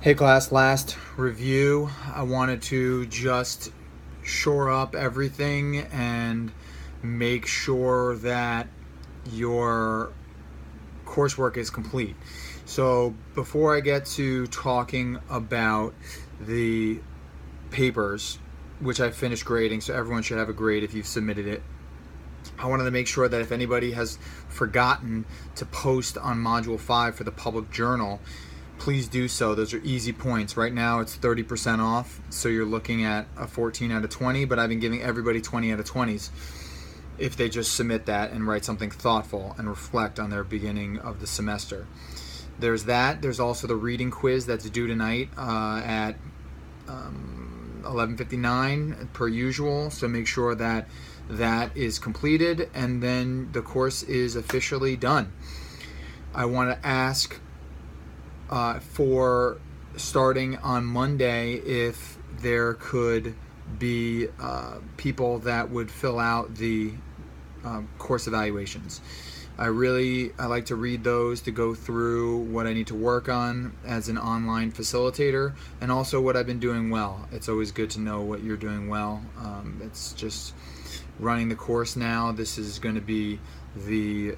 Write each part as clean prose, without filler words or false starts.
Hey class, last review, I wanted to just shore up everything and make sure that your coursework is complete. So before I get to talking about the papers, which I finished grading, so everyone should have a grade if you've submitted it, I wanted to make sure that if anybody has forgotten to post on Module 5 for the public journal, please do so. Those are easy points. Right now it's 30% off, so you're looking at a 14 out of 20, but I've been giving everybody 20 out of 20s if they just submit that and write something thoughtful and reflect on their beginning of the semester. There's that. There's also the reading quiz that's due tonight at 11:59 per usual, so make sure that that is completed, and then the course is officially done. I want to ask for starting on Monday if there could be people that would fill out the course evaluations. I like to read those to go through what I need to work on as an online facilitator, and also what I've been doing well. It's always good to know what you're doing well. It's just running the course now. This is going to be the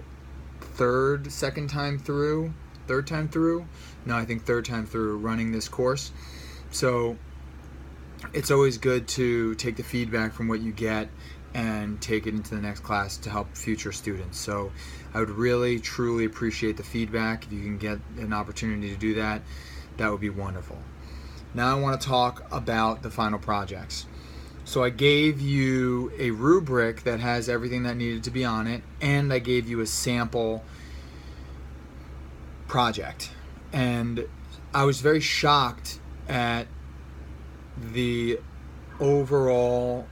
third time through running this course. So it's always good to take the feedback from what you get and take it into the next class to help future students. So I would really, truly appreciate the feedback. If you can get an opportunity to do that, that would be wonderful. Now I want to talk about the final projects. So I gave you a rubric that has everything that needed to be on it, and I gave you a sample project. And I was very shocked at the overall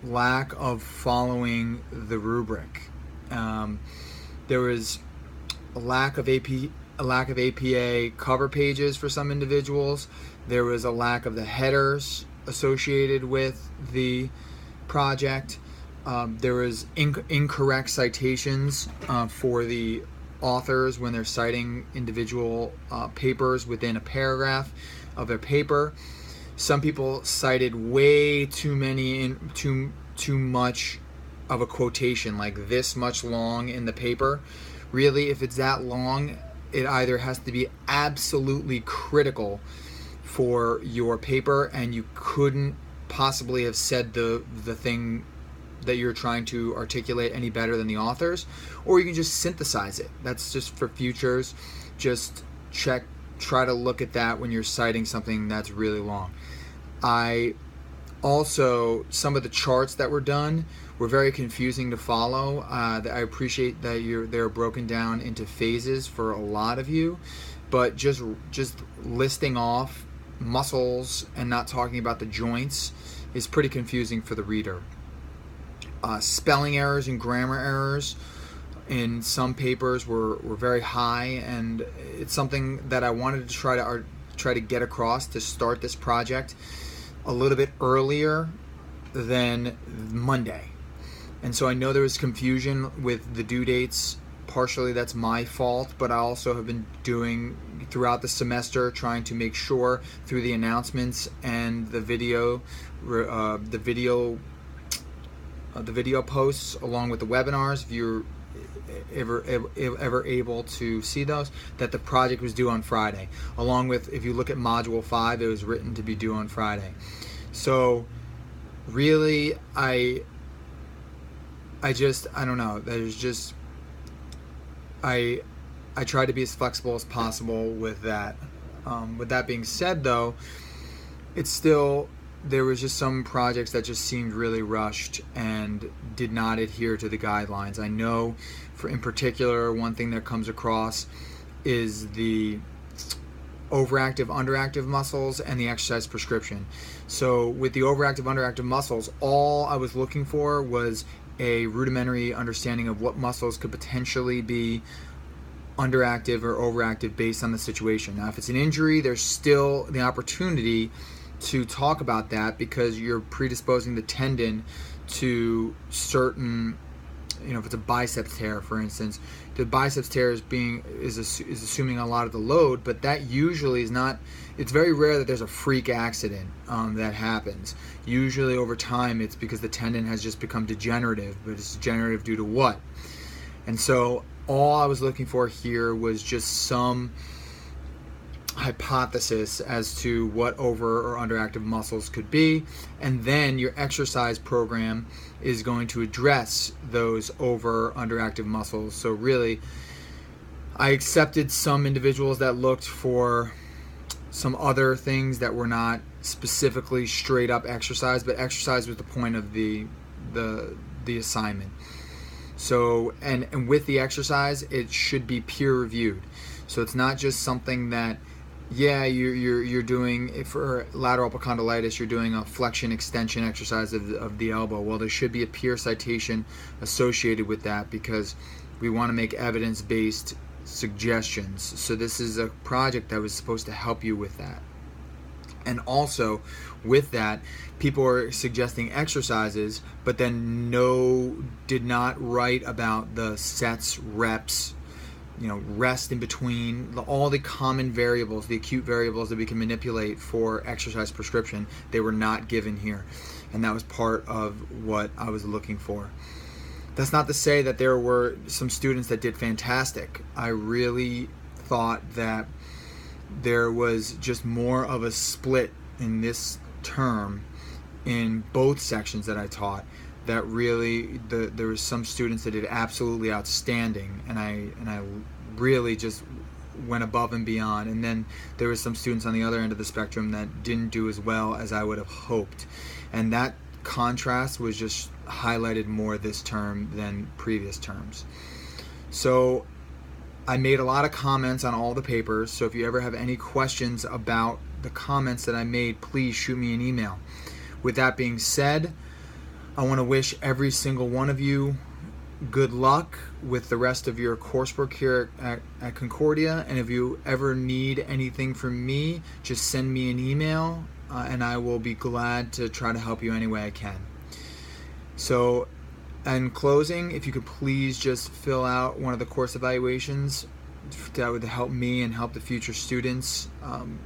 lack of following the rubric. There was a lack of APA cover pages for some individuals. There was a lack of the headers associated with the project. There was incorrect citations for the authors when they're citing individual papers within a paragraph of their paper. Some people cited way too much of a quotation, like this much long in the paper. Really, if it's that long, it either has to be absolutely critical for your paper, and you couldn't possibly have said the thing that you're trying to articulate any better than the authors, or you can just synthesize it. That's just for futures. Just try to look at that when you're citing something that's really long. Some of the charts that were done were very confusing to follow. I appreciate that they're broken down into phases for a lot of you, but just listing off muscles and not talking about the joints is pretty confusing for the reader. Spelling errors and grammar errors in some papers were very high, and it's something that I wanted to try to get across to start this project a little bit earlier than Monday. And so I know there was confusion with the due dates. Partially that's my fault, but I also have been doing throughout the semester, trying to make sure through the announcements and the video posts, along with the webinars, if you're ever able to see those, that the project was due on Friday. Along with, if you look at Module 5, it was written to be due on Friday. So really, I don't know. I try to be as flexible as possible with that. With that being said, though, there was just some projects that just seemed really rushed and did not adhere to the guidelines. I know, in particular, one thing that comes across is the overactive, underactive muscles and the exercise prescription. So with the overactive, underactive muscles, all I was looking for was a rudimentary understanding of what muscles could potentially be underactive or overactive based on the situation. Now, if it's an injury, there's still the opportunity to talk about that, because you're predisposing the tendon to certain, if it's a biceps tear, for instance, the biceps tear is assuming a lot of the load, but that usually is not. It's very rare that there's a freak accident that happens. Usually over time it's because the tendon has just become degenerative, but it's degenerative due to what? And so all I was looking for here was just some hypothesis as to what over or underactive muscles could be, and then your exercise program is going to address those over or underactive muscles. So really, I accepted some individuals that looked for some other things that were not specifically straight up exercise, but exercise was the point of the assignment. So and with the exercise, it should be peer reviewed. So it's not just something that, yeah, you're doing, for lateral epicondylitis, you're doing a flexion extension exercise of the elbow. Well, there should be a peer citation associated with that, because we want to make evidence-based suggestions. So this is a project that was supposed to help you with that. And also with that, people are suggesting exercises, but then did not write about the sets, reps, rest in between, all the common variables, the acute variables that we can manipulate for exercise prescription. They were not given here, and that was part of what I was looking for. That's not to say that there were some students that did fantastic. I really thought that there was just more of a split in this term in both sections that I taught, that really there was some students that did absolutely outstanding, and I really just went above and beyond, and then there was some students on the other end of the spectrum that didn't do as well as I would have hoped, and that contrast was just highlighted more this term than previous terms. So I made a lot of comments on all the papers, so if you ever have any questions about the comments that I made, please shoot me an email. With that being said, I want to wish every single one of you good luck with the rest of your coursework here at Concordia, and if you ever need anything from me, just send me an email, and I will be glad to try to help you any way I can. So in closing, if you could please just fill out one of the course evaluations, that would help me and help the future students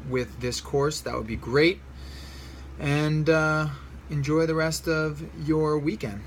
with this course. That would be great. And enjoy the rest of your weekend.